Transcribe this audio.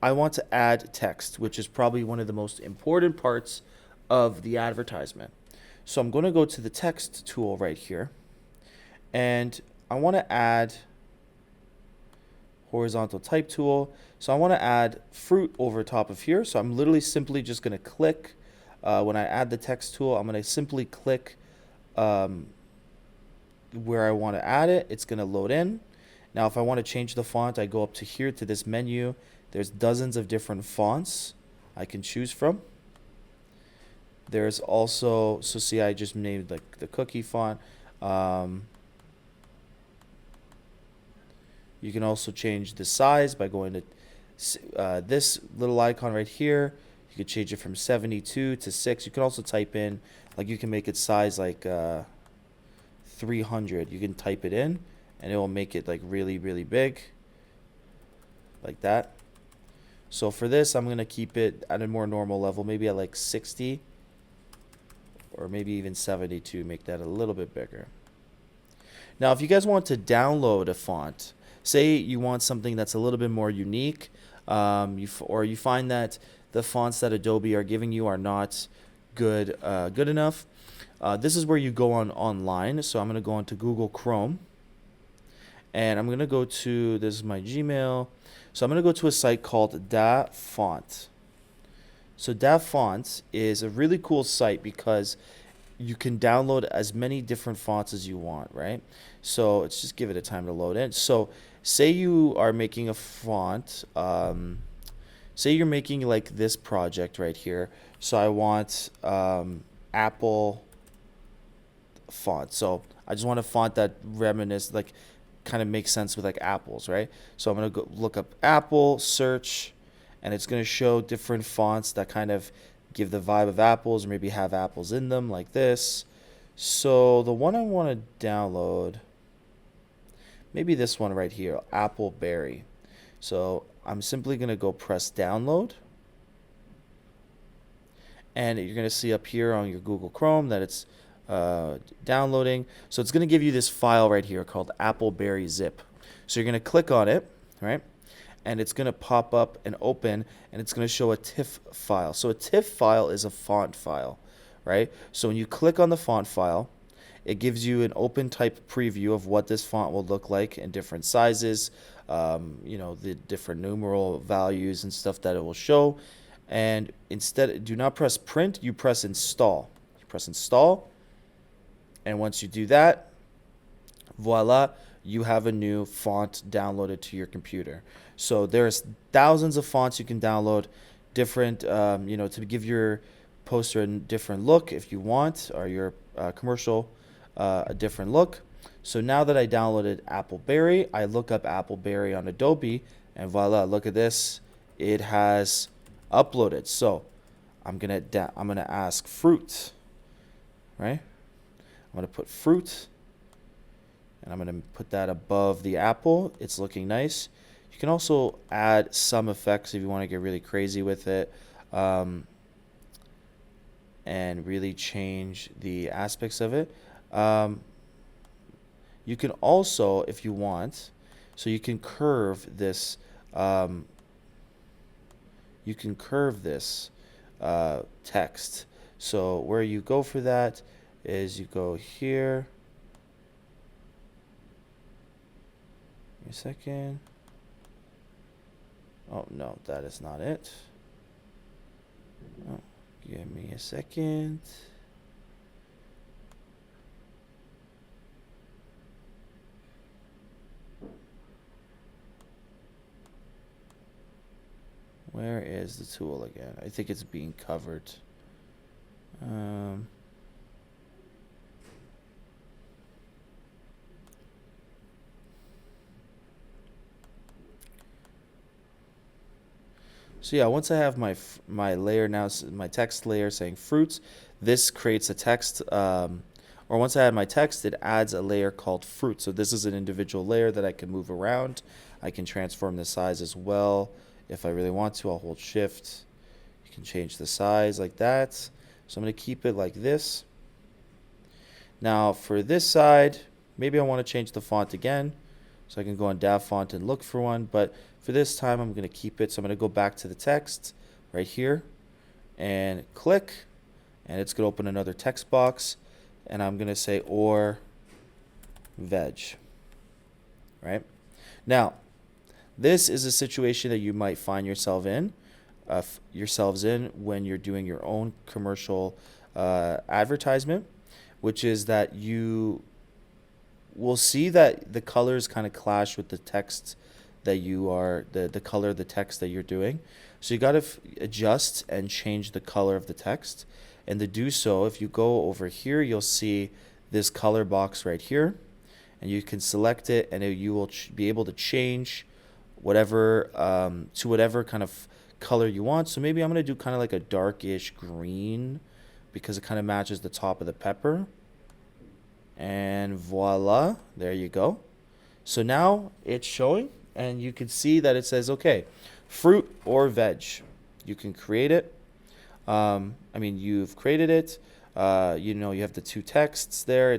I want to add text, which is probably one of the most important parts of the advertisement. So I'm going to go to the text tool right here, and I want to add horizontal type tool. So I want to add fruit over top of here. So I'm literally simply just going to click. When I add the text tool, I'm going to simply click um, where I want to add it. It's going to load in. Now, if I want to change the font, I go up to here to this menu. There's dozens of different fonts I can choose from. There's also, so see, I just named like the cookie font. Um, you can also change the size by going to this little icon right here. You could change it from 72 to 6. You can also type in, like you can make it size like 300. You can type it in and it will make it like really, really big, like that. So for this, I'm going to keep it at a more normal level, maybe at like 60 or maybe even 72, make that a little bit bigger. Now, if you guys want to download a font, say you want something that's a little bit more unique, or you find that the fonts that Adobe are giving you are not good enough, this is where you go on online. So I'm going to go onto Google Chrome, and I'm going to go to, this is my Gmail. So I'm going to go to a site called DaFont. So DaFont is a really cool site because you can download as many different fonts as you want, right? So let's just give it a time to load in. So say you are making a font, say you're making like this project right here. So I want Apple font. So I just want a font that reminisces, like kind of makes sense with like apples, right? So I'm gonna go look up Apple, search, and it's gonna show different fonts that kind of give the vibe of apples or maybe have apples in them like this. So the one I want to download, maybe this one right here, Apple Berry. So I'm simply gonna go press download, and you're gonna see up here on your Google Chrome that it's downloading. So it's going to give you this file right here called Appleberry Zip. So you're going to click on it, right? And it's going to pop up and open, and it's going to show a TIFF file. So a TIFF file is a font file, right? So when you click on the font file, it gives you an open type preview of what this font will look like in different sizes, the different numeral values and stuff that it will show. And instead, do not press print, you press install. You press install, and once you do that, voila, you have a new font downloaded to your computer. So there's thousands of fonts you can download, different, to give your poster a different look if you want, or your commercial a different look. So now that I downloaded Appleberry, I look up Appleberry on Adobe, and voila, look at this. It has uploaded. So I'm gonna ask fruit, right? I'm going to put fruit, and I'm going to put that above the apple. It's looking nice. You can also add some effects if you want to get really crazy with it, and really change the aspects of it. You can also, if you want, so you can curve this. You can curve this text. So where you go for that is you go here. Give me a second. Oh, no, that is not it. Oh, give me a second. Where is the tool again? I think it's being covered. So yeah, once I have my layer now, my text layer saying fruits, this creates a text. Or once I add my text, it adds a layer called fruit. So this is an individual layer that I can move around. I can transform the size as well. If I really want to, I'll hold shift. You can change the size like that. So I'm going to keep it like this. Now for this side, maybe I want to change the font again. So I can go on DaFont and look for one. But For this time, I'm going to keep it. So I'm going to go back to the text right here and click, and it's going to open another text box, and I'm going to say or veg, right? Now, this is a situation that you might find yourselves in when you're doing your own commercial advertisement, which is that you will see that the colors kind of clash with the text that you are, the color of the text that you're doing. So you got to adjust and change the color of the text. And to do so, if you go over here, you'll see this color box right here, and you can select it, and you will be able to change whatever to whatever kind of color you want. So maybe I'm going to do kind of like a darkish green because it kind of matches the top of the pepper. And voila, there you go. So now it's showing, and you can see that it says, okay, fruit or veg. You can create it. I mean, you've created it. You know, you have the two texts there.